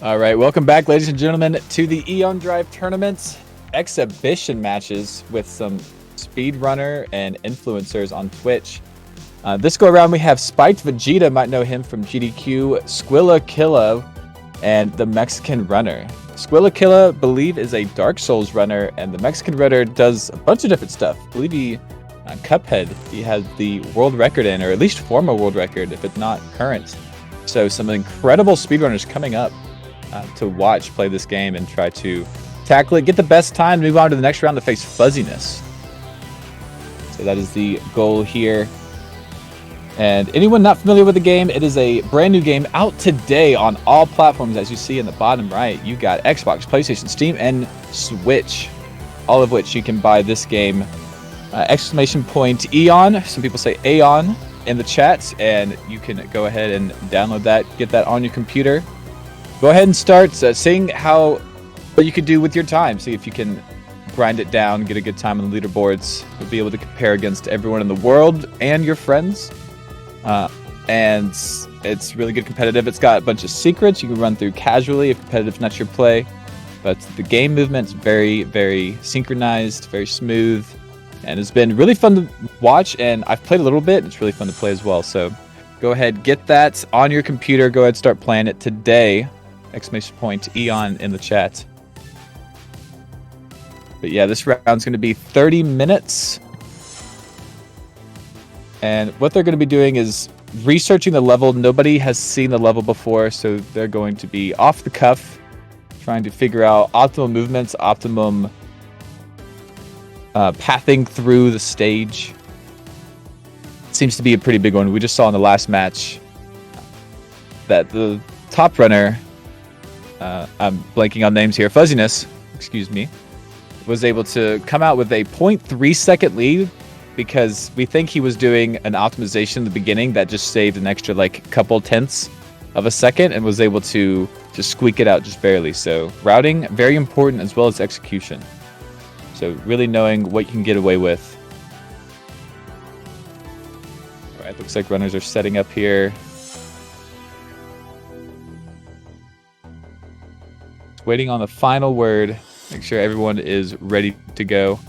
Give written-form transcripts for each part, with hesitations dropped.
All right, welcome back, ladies and gentlemen, to the Aeon Drive Tournament exhibition matches with some speedrunner and influencers on Twitch. This go around, we have Spikevegeta, might know him from GDQ, Squillakilla, and the Mexican Runner. Squillakilla, believe, is a Dark Souls runner, and the Mexican Runner does a bunch of different stuff. I believe he, on Cuphead, he has the world record in, or at least former world record, if it's not current. So some incredible speedrunners coming up to watch play this game and try to tackle it, get the best time, move on to the next round to face Fuzziness. So that is the goal here. And anyone not familiar with the game, it is a brand new game out today on all platforms. As you see in the bottom right, you got Xbox, PlayStation, Steam, and Switch, all of which you can buy this game. Exclamation point Aeon, some people say Aeon in the chat, and you can go ahead and download that, get that on your computer. Go ahead and start seeing what you could do with your time. See if you can grind it down, get a good time on the leaderboards. You'll be able to compare against everyone in the world and your friends. And it's really good competitive. It's got a bunch of secrets you can run through casually if competitive's not your play. But the game movement's very, very synchronized, very smooth. And it's been really fun to watch, and I've played a little bit. It's really fun to play as well. So go ahead, get that on your computer. Go ahead, start playing it today. Exclamation point Aeon in the chat. But yeah, this round's going to be 30 minutes. And what they're going to be doing is researching the level. Nobody has seen the level before, so they're going to be off the cuff, trying to figure out optimal movements, optimum pathing through the stage. Seems to be a pretty big one. We just saw in the last match that the top runner, I'm blanking on names here, Fuzziness, excuse me, was able to come out with a 0.3 second lead because we think he was doing an optimization in the beginning that just saved an extra like couple tenths of a second and was able to just squeak it out just barely. So routing, very important, as well as execution. So really knowing what you can get away with. All right, looks like runners are setting up here. Just waiting on the final word. Make sure everyone is ready to go.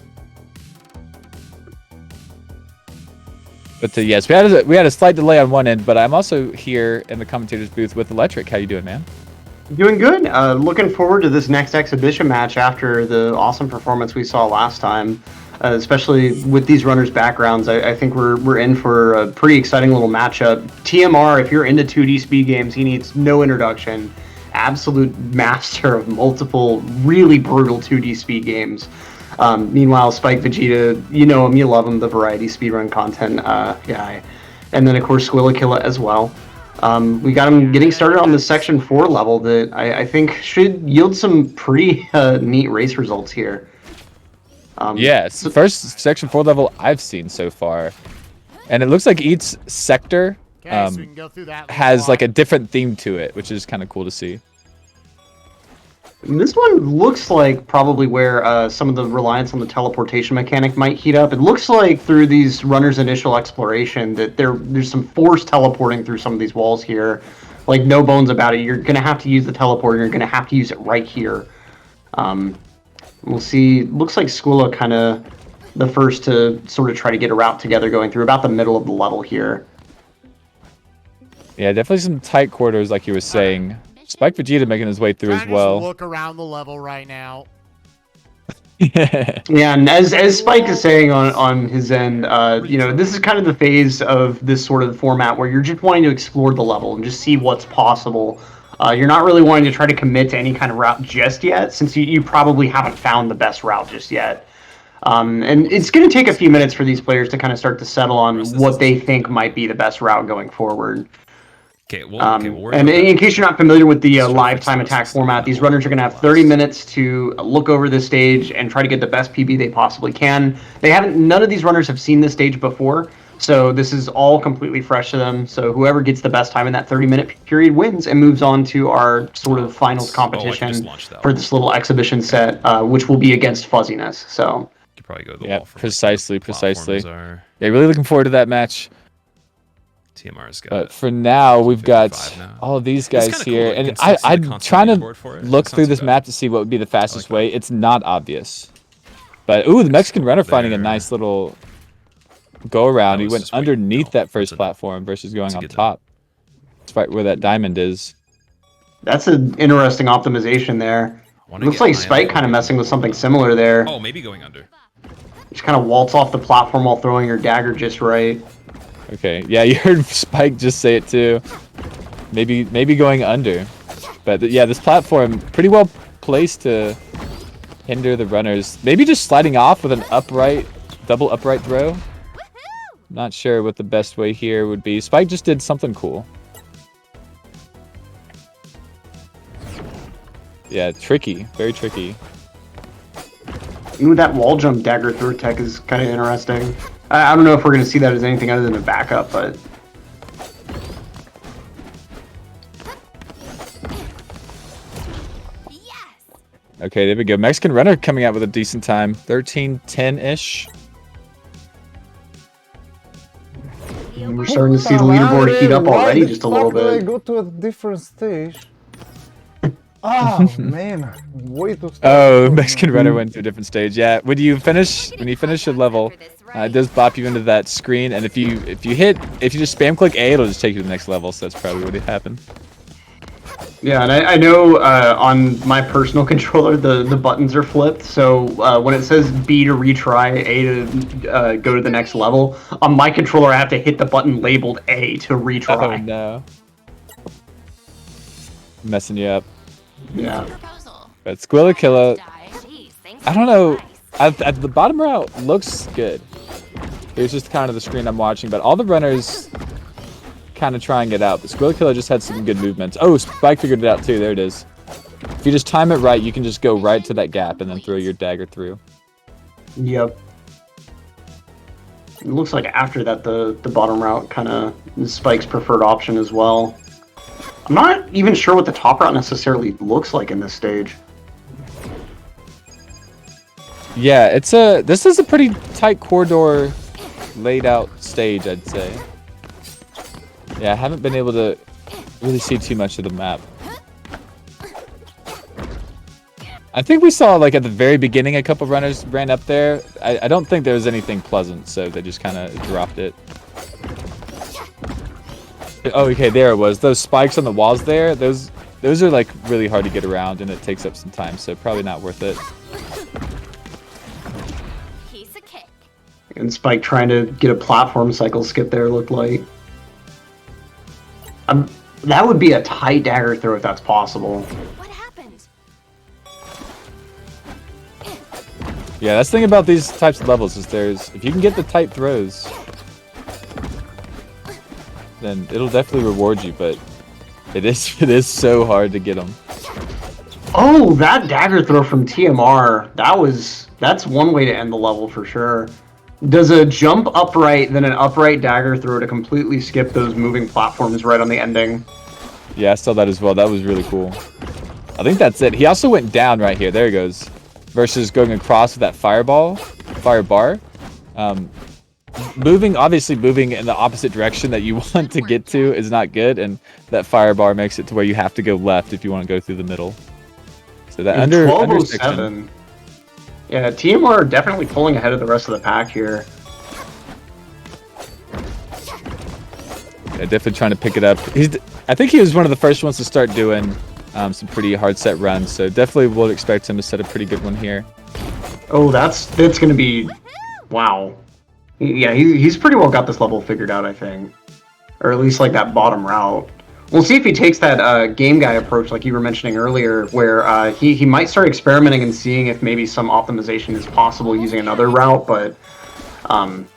But yes, we had a slight delay on one end, but I'm also here in the commentators booth with Electric. How you doing, man? Doing good. Looking forward to this next exhibition match after the awesome performance we saw last time. Especially with these runners' backgrounds, I think we're in for a pretty exciting little matchup. TMR, if you're into 2D speed games, he needs no introduction. Absolute master of multiple really brutal 2D speed games. Meanwhile, Spikevegeta, you know him, you love him, the variety speedrun content guy. And then, of course, Squillakilla as well. We got him getting started on the Section 4 level that I think should yield some pretty neat race results here. Yeah, it's the first Section 4 level I've seen so far. And it looks like each sector has like a different theme to it, which is kind of cool to see. This one looks like probably where some of the reliance on the teleportation mechanic might heat up. It looks like through these runners' initial exploration that there's some forced teleporting through some of these walls here. Like, no bones about it. You're going to have to use the teleporter. You're going to have to use it right here. We'll see. Looks like Squilla kind of the first to sort of try to get a route together going through about the middle of the level here. Yeah, definitely some tight quarters, like you were saying. Spikevegeta making his way through as well. Look around the level right now. Yeah, and as Spike is saying on his end, you know, this is kind of the phase of this sort of format where you're just wanting to explore the level and just see what's possible. You're not really wanting to try to commit to any kind of route just yet, since you probably haven't found the best route just yet. And it's going to take a few minutes for these players to kind of start to settle on what they think might be the best route going forward. Okay, and in case you're not familiar with the live time attack format, these runners are going to have 30 minutes to look over the stage and try to get the best PB they possibly can. None of these runners have seen this stage before, so this is all completely fresh to them. So whoever gets the best time in that 30-minute period wins and moves on to our sort of finals competition for this little exhibition set, which will be against Fuzziness. So you probably go to the yeah, wall for precisely. Yeah, Yeah, really looking forward to that match. TMR's got. But for now, we've got 55 now. all of these It's guys kinda here, cool, like, and you can see the I'm constant trying to leaderboard for it. look It's not through too this bad. map to see what would be the fastest that. way. It's not obvious. But ooh, the Mexican runner finding a There. nice little go around. That He was went just wait, underneath no, that that's first a- platform versus going a on good done. top. Despite where that diamond is. That's an interesting optimization there. Wanna Looks get like high Spike enough kind of where we messing can with something hold, similar there. Oh, maybe going under. Just kind of waltz off the platform while throwing your dagger just right. Okay, yeah, you heard Spike just say it too. Maybe going under. But yeah, this platform pretty well placed to hinder the runners. Maybe just sliding off with an upright, double upright throw. Not sure what the best way here would be. Spike just did something cool. Yeah, tricky, very tricky. Even that wall jump dagger throw tech is kind of interesting. I don't know if we're going to see that as anything other than a backup, but Okay, there we go. Mexican runner coming out with a decent time. 13:10-ish. we're starting to see the leaderboard heat up already just a little Why bit. did I go to a different stage? Oh man, way too. Oh, Mexican runner went to a different stage. Yeah, when you finish a level, it does bop you into that screen, and if you just spam click A, it'll just take you to the next level. So that's probably what happened. Yeah, and I know on my personal controller the buttons are flipped, so when it says B to retry, A to go to the next level, on my controller I have to hit the button labeled A to retry. Oh no, messing you up. Yeah. But Squillakilla, I don't know. At the bottom route looks good. Here's just kind of the screen I'm watching, but all the runners kind of trying it out. But Squillakilla just had some good movements. Oh, Spike figured it out too. There it is. If you just time it right, you can just go right to that gap and then throw your dagger through. Yep. It looks like after that the bottom route kind of is Spike's preferred option as well. I'm not even sure what the top route necessarily looks like in this stage. Yeah, this is a pretty tight corridor laid out stage, I'd say. Yeah, I haven't been able to really see too much of the map. I think we saw, like, at the very beginning, a couple runners ran up there. I don't think there was anything pleasant, so they just kind of dropped it. Oh, okay, there it was. Those spikes on the walls there, those are, like, really hard to get around, and it takes up some time, so probably not worth it. And Spike trying to get a platform cycle skip there looked like. That would be a tight dagger throw if that's possible. What happened? Yeah, that's the thing about these types of levels is if you can get the tight throws, then it'll definitely reward you, but it is so hard to get them. Oh, that dagger throw from TMR, that's one way to end the level for sure. Does a jump upright, then an upright dagger throw to completely skip those moving platforms right on the ending. Yeah, I saw that as well. That was really cool. I think that's it. He also went down right here. There he goes. Versus going across with that firebar. Obviously moving in the opposite direction that you want to get to is not good, and that firebar makes it to where you have to go left if you want to go through the middle. So that under section. Yeah, TMR are definitely pulling ahead of the rest of the pack here. Yeah, definitely trying to pick it up. I think he was one of the first ones to start doing some pretty hard set runs, so definitely would expect him to set a pretty good one here. Oh, that's going to be... Wow. Yeah, he's pretty well got this level figured out, I think. Or at least, like, that bottom route. We'll see if he takes that game guy approach like you were mentioning earlier, where he might start experimenting and seeing if maybe some optimization is possible using another route, but I'm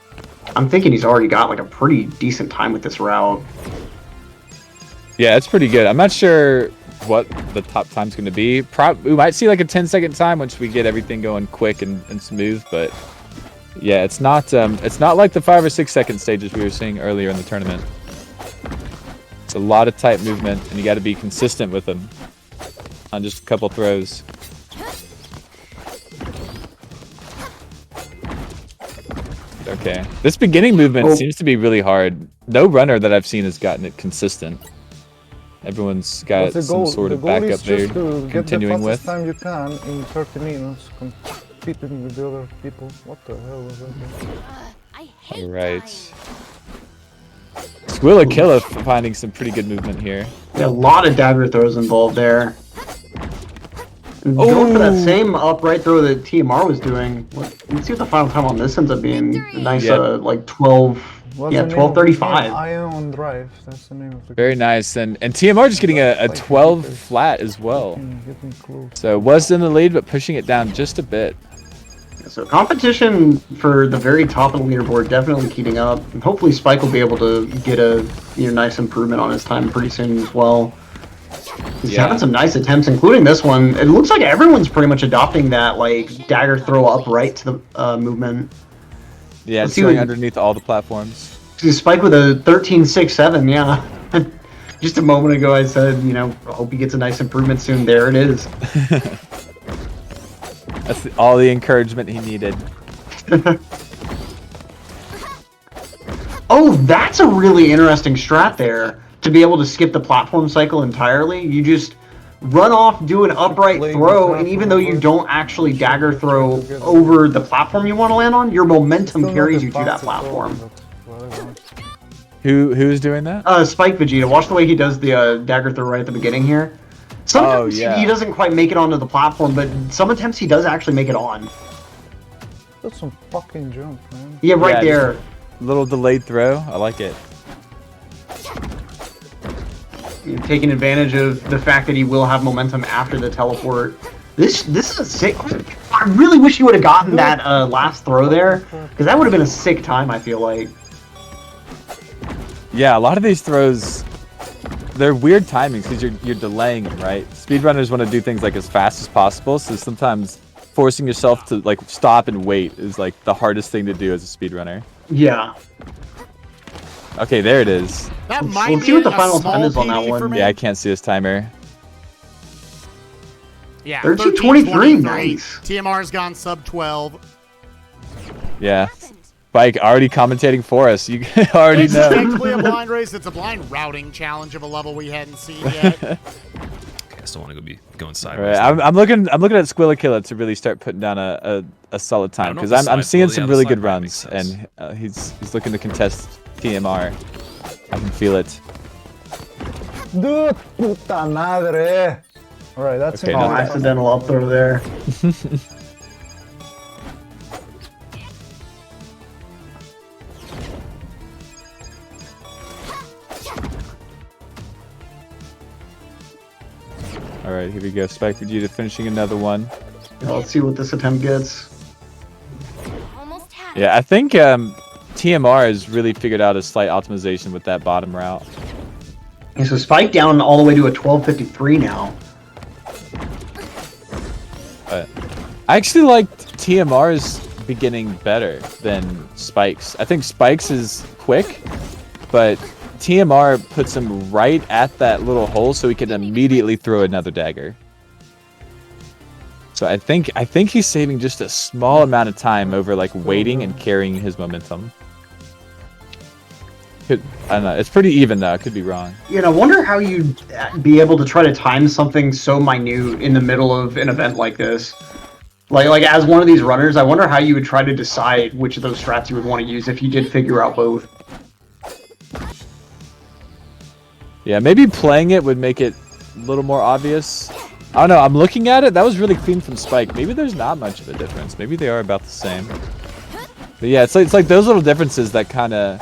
thinking he's already got like a pretty decent time with this route. Yeah, it's pretty good. I'm not sure what the top time's going to be. We might see like a 10-second time once we get everything going quick and smooth, but yeah, it's not like the 5 or 6 second stages we were seeing earlier in the tournament. It's a lot of tight movement, and you got to be consistent with them on just a couple throws. Our Okay. This beginning movement Oh. seems to be really hard. No runner that I've seen has gotten it consistent. Everyone's got But some sort of the goal backup is they're just to get continuing the fastest with. time you can in 30 minutes, competing with the other people. What the hell was that? I hate Alright. dying. Squillakilla finding some pretty good movement here. Yeah, a lot of dagger throws involved there. And going for that same upright throw that TMR was doing. Let's see what the final time on this ends up being. A nice, Yeah. like 12. What's Yeah, the name of this game? 12:35. Aeon Drive. That's the name of the Very game. nice. And TMR just getting a 12 flat as well. Getting close. So was in the lead, but pushing it down just a bit. So competition for the very top of the leaderboard definitely heating up. And hopefully Spike will be able to get a nice improvement on his time pretty soon as well. He's having some nice attempts, including this one. It looks like everyone's pretty much adopting that like dagger throw upright to the movement. Yeah, Let's it's see going what- underneath all the platforms. Spike with a 13.67, yeah. Just a moment ago I said, I hope he gets a nice improvement soon. There it is. That's all the encouragement he needed. Oh, that's a really interesting strat there. To be able to skip the platform cycle entirely, you just run off, do an upright throw, and even though you don't actually dagger throw over the platform you want to land on, your momentum Still not carries the you to that fastest platform. throw, but whatever. Who's doing that? Spikevegeta, watch the way he does the dagger throw right at the beginning here. Sometimes yeah. he doesn't quite make it onto the platform, but some attempts he does actually make it on. That's some fucking jump, man. Yeah, right Yeah, there. Little delayed throw. I like it. Taking advantage of the fact that he will have momentum after the teleport. This is a sick. I really wish he would have gotten that last throw there, because that would have been a sick time. I feel like. Yeah, a lot of these throws, they're weird timings because you're delaying them, right? Speedrunners want to do things like as fast as possible, so sometimes forcing yourself to like stop and wait is like the hardest thing to do as a speedrunner. Yeah. Okay, there it is. That Let's might see be what the a final small time is on that PD for one. me. Yeah, I can't see his timer. Yeah, 13:23, nice. TMR's gone sub 12. Yeah. Spike already commentating for us. You already It's know. technically a blind race. It's a blind routing challenge of a level we hadn't seen yet. Okay, I still want to be going All sideways. right, I'm looking at Squillakilla to really start putting down a solid time know if because the I'm side- seeing well, some yeah, the really side good right makes runs, sense. and he's looking to contest TMR. I can feel it. Dude, puta madre. Alright, that's Okay, Oh, now- accidental up throw there. All right, here we go. Spikevegeta finishing another one. Yeah, let's see what this attempt gets. Almost had Yeah, I think TMR has really figured out a slight optimization with that bottom route. Okay, so Spike down all the way to a 12:53 now. But I actually liked TMR's beginning better than Spike's. I think Spike's is quick, but TMR puts him right at that little hole so he can immediately throw another dagger. So I think he's saving just a small amount of time over like waiting and carrying his momentum. I don't know. It's pretty even though. I could be wrong. I wonder how you'd be able to try to time something so minute in the middle of an event like this. Like as one of these runners, I wonder how you would try to decide which of those strats you would want to use if you did figure out both. Yeah, maybe playing it would make it a little more obvious. I don't know. I'm looking at it. That was really clean from Spike. Maybe there's not much of a difference. Maybe they are about the same. But yeah, it's like those little differences that kind of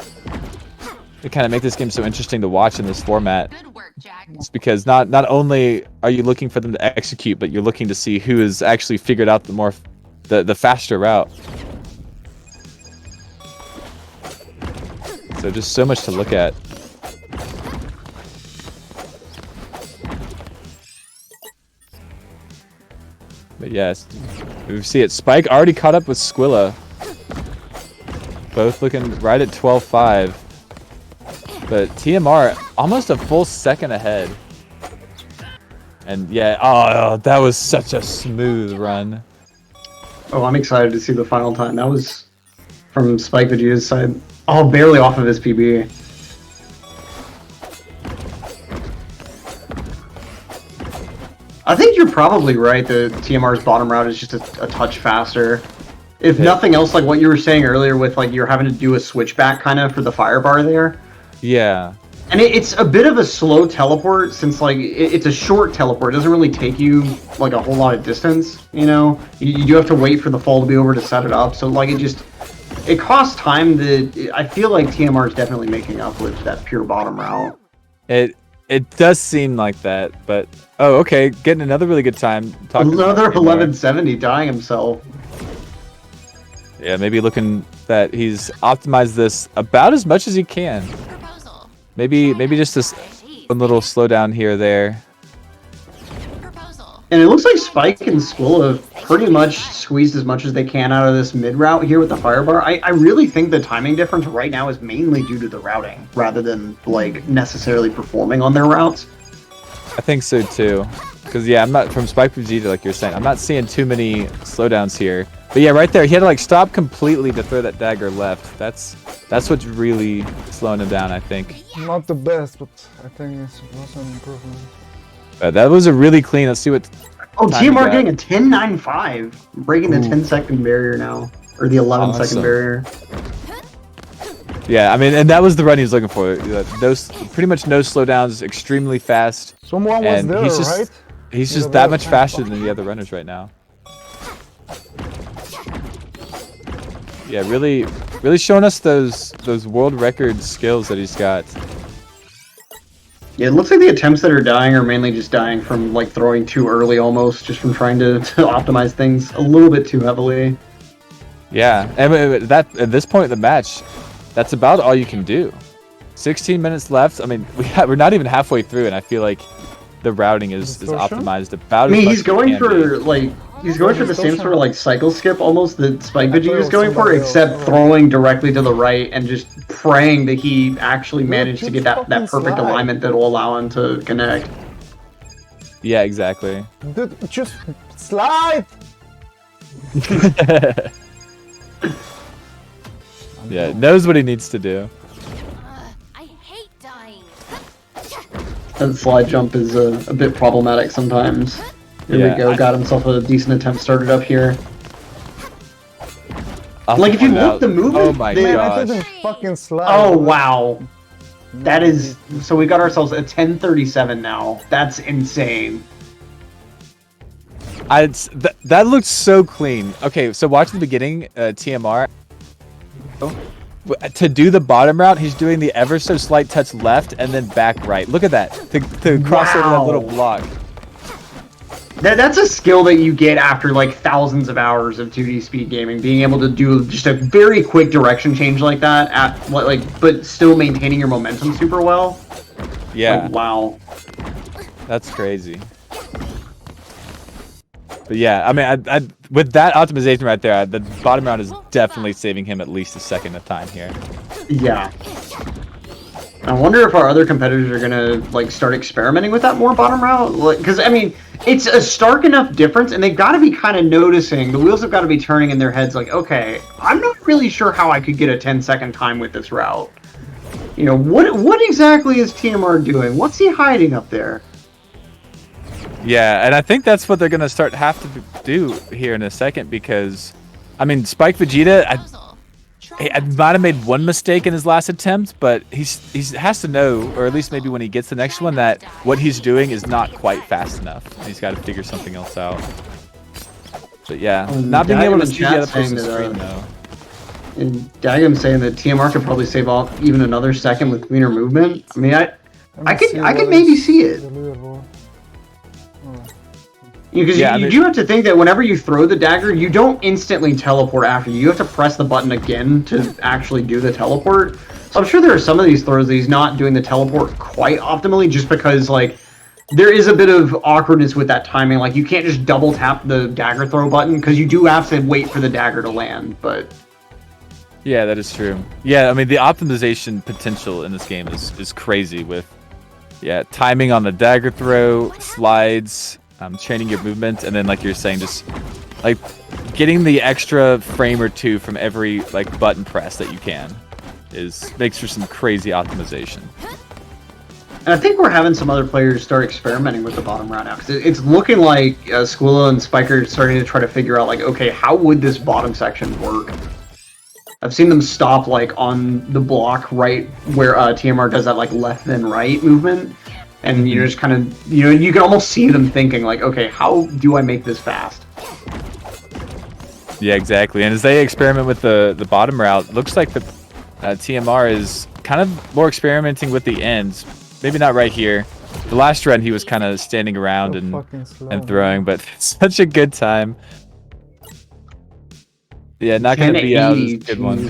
make this game so interesting to watch in this format. good work, Jack. It's because not only are you looking for them to execute, but you're looking to see who has actually figured out the faster route. So just so much to look at. But yes, we see it. Spike already caught up with Squilla. Both looking right at 12-5. But TMR almost a full second ahead. And yeah, oh, that was such a smooth run. Oh, I'm excited to see the final time. That was from Spikevegeta's side. Oh, barely off of his PB. I think you're probably right that TMR's bottom route is just a touch faster. If nothing else, like what you were saying earlier with like you're having to do a switchback kind of for the fire bar there. Yeah. And it's a bit of a slow teleport since like it's a short teleport. It doesn't really take you like a whole lot of distance, you know? You do have to wait for the fall to be over to set it up. So like it costs time that I feel like TMR is definitely making up with that pure bottom route. It does seem like that, but oh, okay, getting another really good time. Another 1170 dying himself. Yeah, maybe looking that he's optimized this about as much as he can. Proposal. Maybe just this one little slowdown here or there. Proposal. And it looks like Spike and Squill have pretty much squeezed as much as they can out of this mid route here with the fire bar. I really think the timing difference right now is mainly due to the routing rather than like necessarily performing on their routes. I think so too. Because yeah, I'm not from Spikevegeta like you're saying. I'm not seeing too many slowdowns here. But yeah, right there, he had to like stop completely to throw that dagger left. That's what's really slowing him down, I think. Not the best, but I think it's also an improvement. That was a really clean. Let's see what. Oh, time he TMR got. getting a 10.95, breaking the 10-second barrier now, or the 11-second Awesome. barrier. Yeah, I mean, and that was the run he was looking for. Pretty much no slowdowns, extremely fast. Someone was And there, he's just- right? He's Yeah, just that that much was faster fast. than the other runners right now. Yeah, really showing us those world record skills that he's got. Yeah, it looks like the attempts that are dying are mainly just dying from like throwing too early almost, just from trying to optimize things a little bit too heavily. Yeah, and that at this point in the match, that's about all you can do. 16 minutes left. I mean, we're not even halfway through, and I feel like the routing is Distortion? optimized about I mean, as much he's as it going can for be. like he's going for the same sort of like cycle skip almost that Spike I thought it Vegeta is was going for, somebody else. except Alright. throwing directly to the right and just praying that he actually managed to just get that fucking perfect slide. alignment that will allow him to connect. Yeah, exactly. Dude, just slide! Yeah, knows what he needs to do. I hate dying. That slide jump is a bit problematic sometimes. Here Yeah, we go, got himself a decent attempt started up here. I'll Like, if you point look out- the movement, Oh my they- Man, I gosh. didn't fucking slide. Oh wow. That is so we got ourselves a 1037 now. That's insane. That looked so clean. Okay, so watch the beginning, TMR. To do the bottom route, he's doing the ever so slight touch left and then back right. Look at that. To cross over that Wow. little block. That's a skill that you get after like thousands of hours of 2D speed gaming, being able to do just a very quick direction change like that at like but still maintaining your momentum super well. Yeah, Like, wow. that's crazy. But yeah, I mean, I with that optimization right there, the bottom route is definitely saving him at least a second of time here. Yeah. I wonder if our other competitors are gonna like start experimenting with that more bottom route, because I mean, it's a stark enough difference, and they've got to be kind of noticing. The wheels have got to be turning in their heads, like, okay, I'm not really sure how I could get a 10-second time with this route. You know, what exactly is TMR doing? What's he hiding up there? Yeah, and I think that's what they're gonna have to do here in a second because, I mean, Spikevegeta, Proposal. I might have made one mistake in his last attempt, but he has to know, or at least maybe when he gets the next one, that what he's doing is not quite fast enough. He's got to figure something else out. But yeah, not being able to see the other person's screen though. And Dagam saying that TMR could probably save off even another second with cleaner movement. I mean, I could maybe see it. Because Yeah, I you mean- do have to think that whenever you throw the dagger, you don't instantly teleport after. You have to press the button again to actually do the teleport. So I'm sure there are some of these throws that he's not doing the teleport quite optimally just because, like, there is a bit of awkwardness with that timing. Like, you can't just double tap the dagger throw button because you do have to wait for the dagger to land, but... Yeah, that is true. Yeah, I mean, the optimization potential in this game is crazy with, yeah, timing on the dagger throw, slides, training your movement, and then, like you're saying, just, like, getting the extra frame or two from every like button press that you can makes for some crazy optimization. And I think we're having some other players start experimenting with the bottom round now, because it's looking like Squilla and Spiker are starting to try to figure out, like, okay, how would this bottom section work? I've seen them stop, like, on the block right where TMR does that, like, left then right movement, and you just kind of, you know, you can almost see them thinking, like, okay, how do I make this fast? Yeah, exactly. And as they experiment with the bottom route, looks like the TMR is kind of more experimenting with the ends. Maybe not right here. The last run he was kind of standing around and throwing, but such a good time. Yeah, not going to be out as a good one.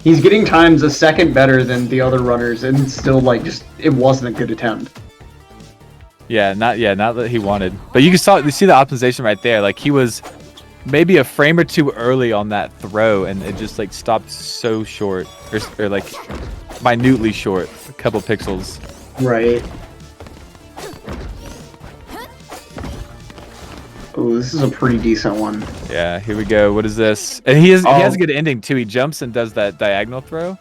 He's getting times a second better than the other runners, and still, like, just it wasn't a good attempt. Yeah, not that he wanted. But you see the optimization right there. Like, he was maybe a frame or two early on that throw, and it just like stopped so short, or like minutely short, a couple pixels. Right. Oh, this is a pretty decent one. Yeah, here we go. What is this? And he has a good ending too. He jumps and does that diagonal throw.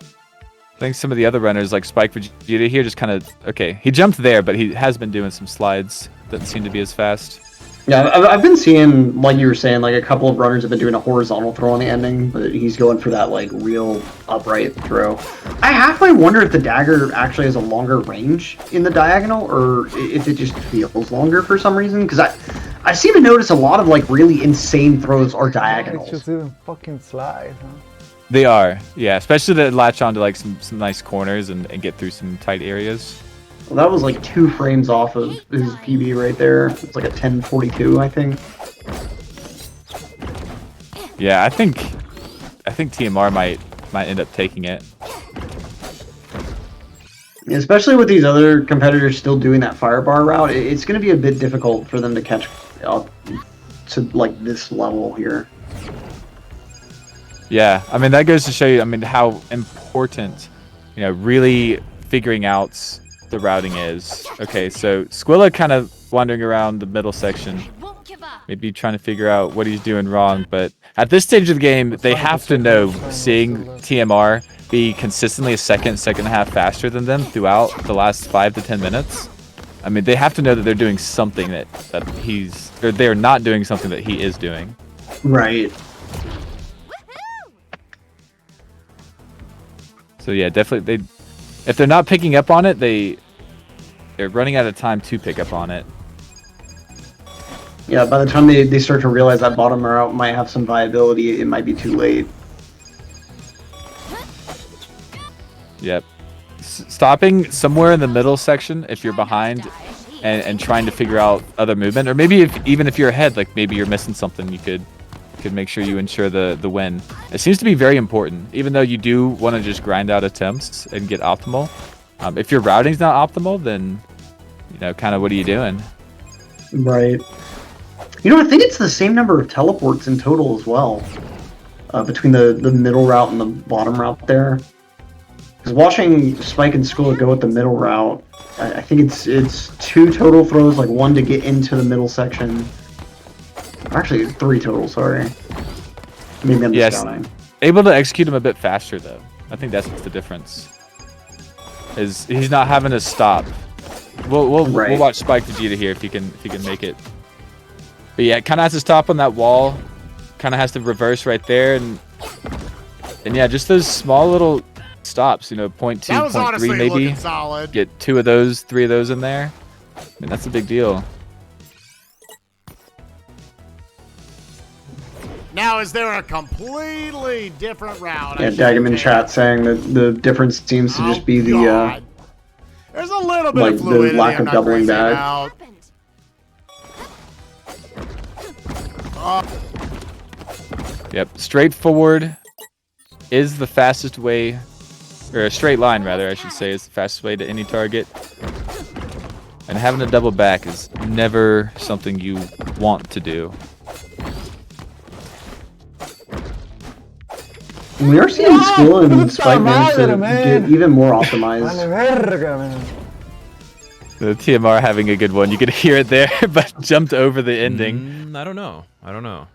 I think some of the other runners like Spikevegeta here just kind of okay. He jumped there, but he has been doing some slides. Doesn't seem to be as fast. Yeah, I've been seeing, like you were saying, like a couple of runners have been doing a horizontal throw on the ending, but he's going for that like real upright throw. I halfway wonder if the dagger actually has a longer range in the diagonal, or if it just feels longer for some reason. Because I seem to notice a lot of like really insane throws are diagonals. It just didn't fucking slide, huh? They are, yeah, especially to latch onto like some nice corners and get through some tight areas. Well, that was like 2 frames off of his PB right there. It's like a 1042, I think. Yeah, I think TMR might end up taking it. Especially with these other competitors still doing that firebar route, it's going to be a bit difficult for them to catch up to like this level here. Yeah, I mean that goes to show you, I mean, how important, you know, really figuring out the routing is. Okay, so Squilla kind of wandering around the middle section, maybe trying to figure out what he's doing wrong, but at this stage of the game, they have to know, seeing TMR be consistently a second and a half faster than them throughout the last 5 to 10 minutes. I mean, they have to know that they're doing something that they're not doing something that he is doing. Right. So yeah, definitely if they're not picking up on it, they're running out of time to pick up on it. Yeah, by the time they start to realize that bottom route might have some viability, it might be too late. Yep. Stopping somewhere in the middle section if you're behind and trying to figure out other movement, or maybe even if you're ahead, like maybe you're missing something, you could make sure you ensure the win. It seems to be very important, even though you do want to just grind out attempts and get optimal. If your routing's not optimal, then, you know, kind of what are you doing? Right. You know, I think it's the same number of teleports in total as well, between the middle route and the bottom route there. Because watching Spike and Skull go with the middle route, I think it's 2 total throws, like 1 to get into the middle section. Actually, 3 total, sorry. Maybe I'm discounting. Able to execute him a bit faster, though. I think that's the difference. Is he's not having to stop. We'll watch Spikevegeta here if he can make it. But yeah, kind of has to stop on that wall. Kind of has to reverse right there, and yeah, just those small little stops. You know, 0.2, 0.3 maybe. Solid. Get 2 of those, 3 of those in there. I mean, that's a big deal. Now, is there a completely different route? Yeah, Dagam in chat saying that the difference seems to just be the there's a little bit like of fluidity. the lack of doubling back. Yep, straightforward is the fastest way, or a straight line rather, I should say, is the fastest way to any target. And having a double back is never something you want to do. We are seeing Squilla and Spike manage to get even more optimized. The TMR having a good one. You could hear it there, but jumped over the ending. I don't know.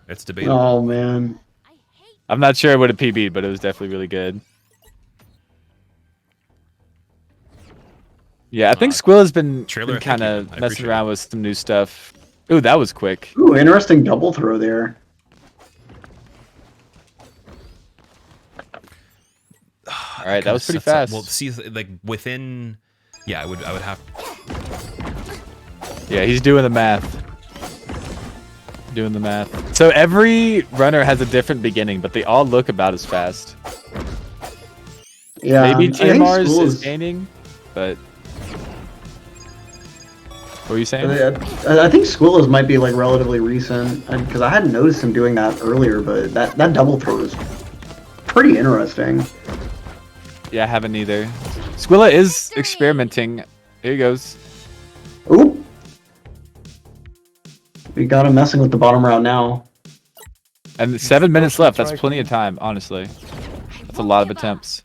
It's debatable. Oh man. I'm not sure what a PB'd, but it was definitely really good. Yeah, I think Squill has been Trailer, kind thank of you. I messing appreciate around with some new stuff. Ooh, that was quick. Ooh, interesting double throw there. All right, that was pretty fast. Well, see, like within, yeah, I would have. Yeah, he's doing the math. Doing the math. So every runner has a different beginning, but they all look about as fast. Yeah, Maybe I think TMR's Squill is gaining, but what were you saying? I think Squillas might be like relatively recent because I hadn't noticed him doing that earlier, but that double throw is pretty interesting. Yeah, I haven't either. Squilla is experimenting. Here he goes. Oop. We got him messing with the bottom round now. And 7 minutes left. That's plenty of time, honestly. That's a lot of attempts.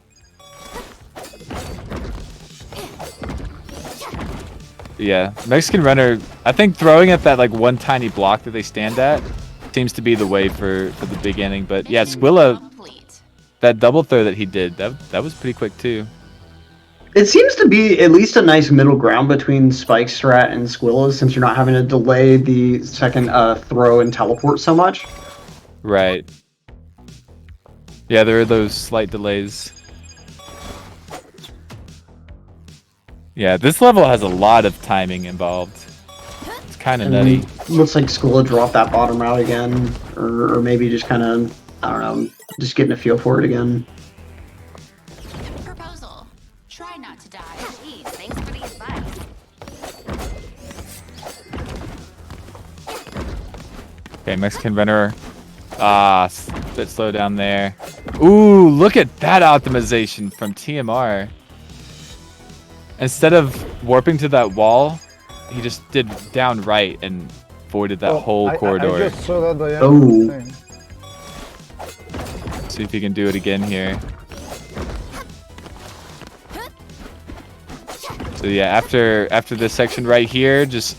Yeah, Mexican runner. I think throwing at that like one tiny block that they stand at seems to be the way for the beginning. But yeah, Squilla, Complete. that double throw that he did, that was pretty quick too. It seems to be at least a nice middle ground between Spike Strat and Squillas since you're not having to delay the second throw and teleport so much. Right. Yeah, there are those slight delays. Yeah, this level has a lot of timing involved. It's kind of And nutty. looks like Squilla dropped that bottom route again, or maybe just kind of, I don't know, just getting a feel for it again. Proposal. Try not to die. Please, thanks for the advice. Okay, Mexican runner. Ah, bit slow down there. Ooh, look at that optimization from TMR. Instead of warping to that wall, he just did down right and voided that whole corridor. I just saw that the Oh. thing. See if he can do it again here. So yeah, after this section right here, just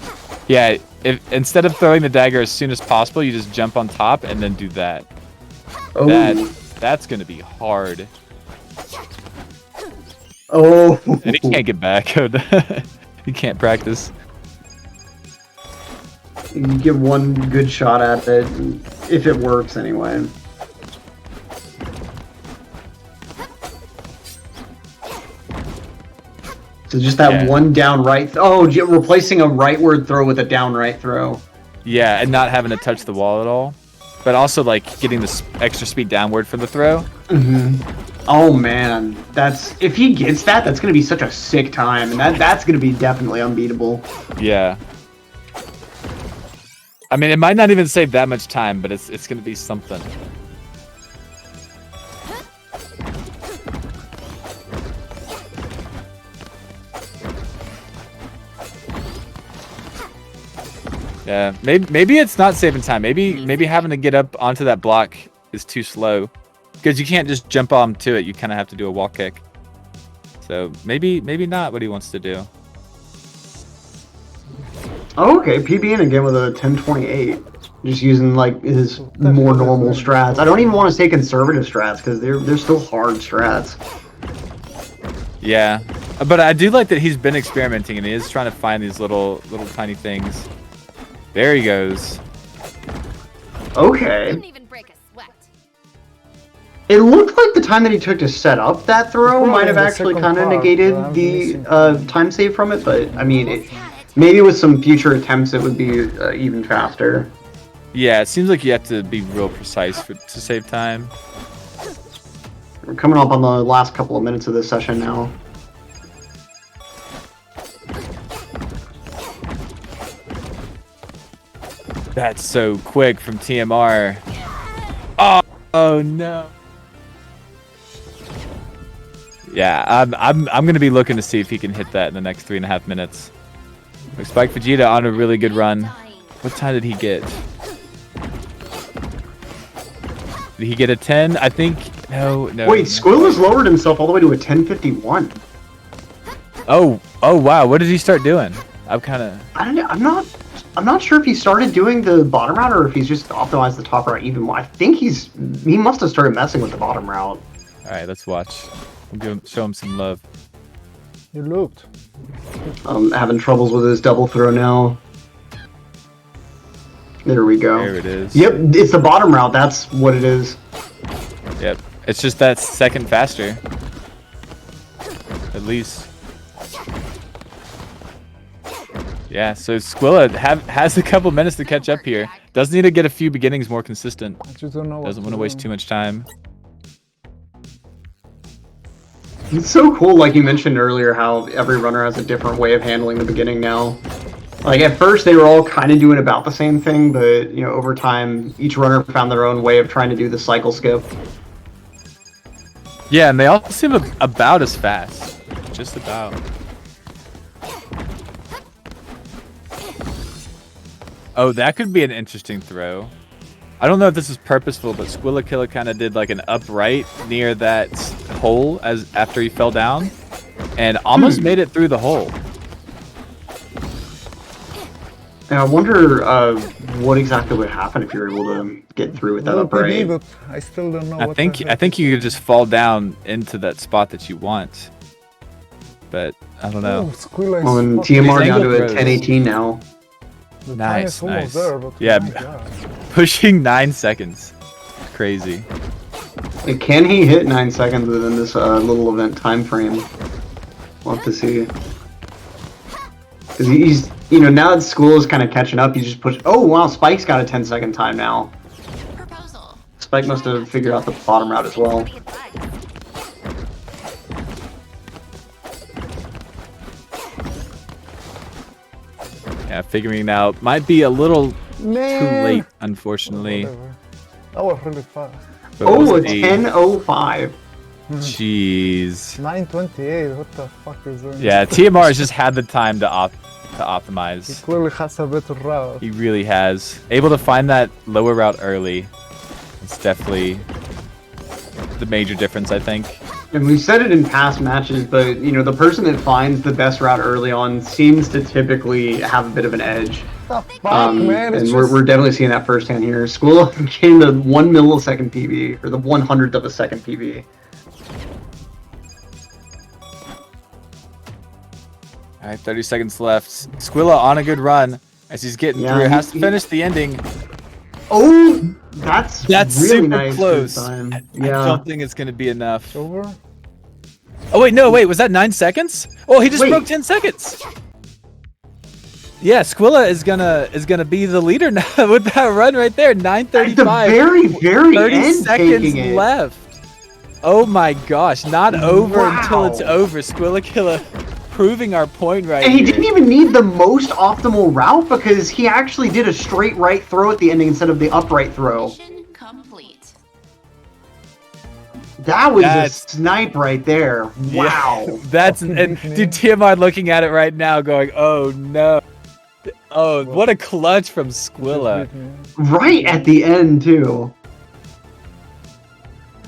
yeah, if instead of throwing the dagger as soon as possible, you just jump on top and then do that. Oh. That's gonna be hard. Oh. And he can't get back. He can't practice. You get one good shot at it, if it works anyway. So just that one down right. Replacing a rightward throw with a down right throw. Yeah, and not having to touch the wall at all. But also like getting this extra speed downward for the throw. Oh man, if he gets that, that's gonna be such a sick time, and that's gonna be definitely unbeatable. Yeah. I mean, it might not even save that much time, but it's gonna be something. Yeah, maybe it's not saving time. Maybe having to get up onto that block is too slow, because you can't just jump onto it. You kind of have to do a wall kick. So maybe not what he wants to do. Oh, okay, PBing again with a 1028. Just using like his more normal strats. I don't even want to say conservative strats because they're still hard strats. Yeah, but I do like that he's been experimenting and he is trying to find these little tiny things. There he goes. Okay. Didn't even break a sweat. It looked like the time that he took to set up that throw Probably might have the actually second kind of part, negated I'm the missing. time save from it, but I mean, maybe with some future attempts it would be even faster. Yeah, it seems like you have to be real precise to save time. We're coming up on the last couple of minutes of this session now. That's so quick from TMR. Oh no. Yeah, I'm gonna be looking to see if he can hit that in the next 3.5 minutes. Like Spikevegeta on a really good run. What time did he get? Did he get a 10? I think no. Wait, Squill has lowered himself all the way to a 1051. Oh wow, what did he start doing? I'm not sure if he started doing the bottom route or if he's just optimized the top route even more. I think he must have started messing with the bottom route. All right, let's watch. Show him some love. You looked. Having troubles with his double throw now. There we go. There it is. Yep, it's the bottom route. That's what it is. Yep, it's just that second faster. At least. Yeah, so Squilla has a couple minutes to catch up here. Does need to get a few beginnings more consistent. I just don't know. Doesn't want to waste too much time. It's so cool, like you mentioned earlier, how every runner has a different way of handling the beginning now. Like at first they were all kind of doing about the same thing, but you know, over time each runner found their own way of trying to do the cycle skip. Yeah, and they all seem about as fast. Just about. Oh, that could be an interesting throw. I don't know if this is purposeful, but Squillakilla kind of did like an upright near that hole after he fell down, and almost made it through the hole. And I wonder what exactly would happen if you're able to get through with that upright. But I still don't know. I think you could just fall down into that spot that you want, but I don't know. Oh, Squilla is Well, and fucking- TMR down to a throws. 10-18 now. The time Nice, is almost nice. there, but Yeah, oh my God. pushing 9 seconds. Crazy. And can he hit 9 seconds within this little event time frame? We'll have to see. Because he's, you know, now that school is kind of catching up, he's just pushed. Oh wow, Spike's got a 10-second time now. Proposal. Spike must have figured out the bottom route as well. Yeah, figuring it out might be a little too Man. late, unfortunately. Whatever. That was really fast. But Oh, we'll a see. 10:05. Jeez. 9:28. What the fuck is that? Yeah, TMR has just had the time to He optimize. clearly has a better route. He really has. Able to find that lower route early. It's definitely the major difference, I think. And we've said it in past matches, but you know, the person that finds the best route early on seems to typically have a bit of an edge. What the fuck, man? It's And just... we're definitely seeing that firsthand here. School getting the 1 millisecond PB, or the 100th of a second PB. All right, 30 seconds left. Squilla on a good run as he's getting Yeah, through. he- Has to finish the ending. Oh, that's really super nice close. this time. I Yeah. don't think it's going to be enough. over? Oh, wait, no, wait. Was that 9 seconds? Oh, he just Wait. broke 10 seconds. Yeah, Squilla is gonna be the leader now with that run right there. At the 9:35. very, very 30 end, seconds taking it. left. Oh my gosh, not over until it's Wow. over. Squillakilla proving our point right And he here. didn't even need the most optimal route because he actually did a straight right throw at the ending instead of the upright throw. Mission complete. That was That's- a snipe right there. Wow. Yeah, that's and dude, TMR looking at it right now, going, "Oh no, oh what a clutch from Squilla." Right at the end, too.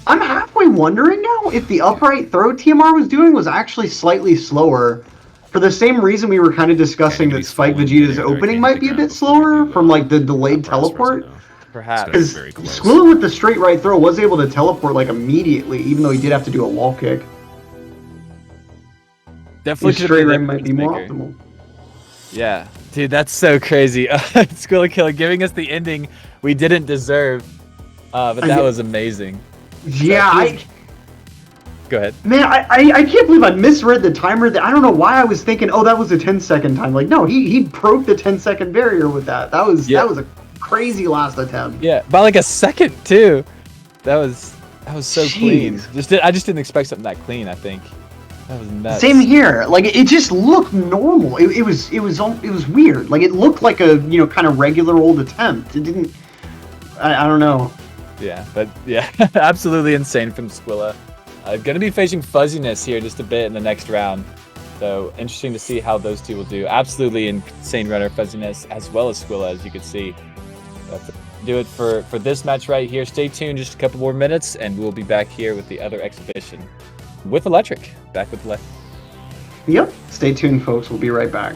I'm halfway wondering now if the upright throw TMR was doing was actually slightly slower. For the same reason we were kind of discussing Yeah, that he's Spike falling Vegeta's there, opening came might to be a the bit ground before slower he from like the delayed vice versa teleport. now. Perhaps. It's Because very close. Squilla with the straight right throw was able to teleport like immediately, even though he did have to do a wall kick. Definitely His should straight have right been might be more optimal. Yeah, dude, that's so crazy. Squillakilla giving us the ending we didn't deserve, but that was amazing. Yeah, Go ahead. Man, I can't believe I misread the timer. I don't know why I was thinking, oh, that was a 10-second time. Like, no, he broke the 10-second barrier with that. That was a crazy last attempt. Yeah, by like a second too. That was so clean. Jeez. I just didn't expect something that clean. I think that was nuts. Same here. Like, it just looked normal. It was weird. Like, it looked like a kind of regular old attempt. It didn't. I don't know. Yeah, but yeah, absolutely insane from Squilla. Going to be facing Fuzziness here just a bit in the next round. So interesting to see how those two will do. Absolutely insane runner Fuzziness as well as Squilla, as you can see. That's do it for this match right here. Stay tuned just a couple more minutes and we'll be back here with the other exhibition with Electric. Back with Electric. Yep. Stay tuned, folks. We'll be right back.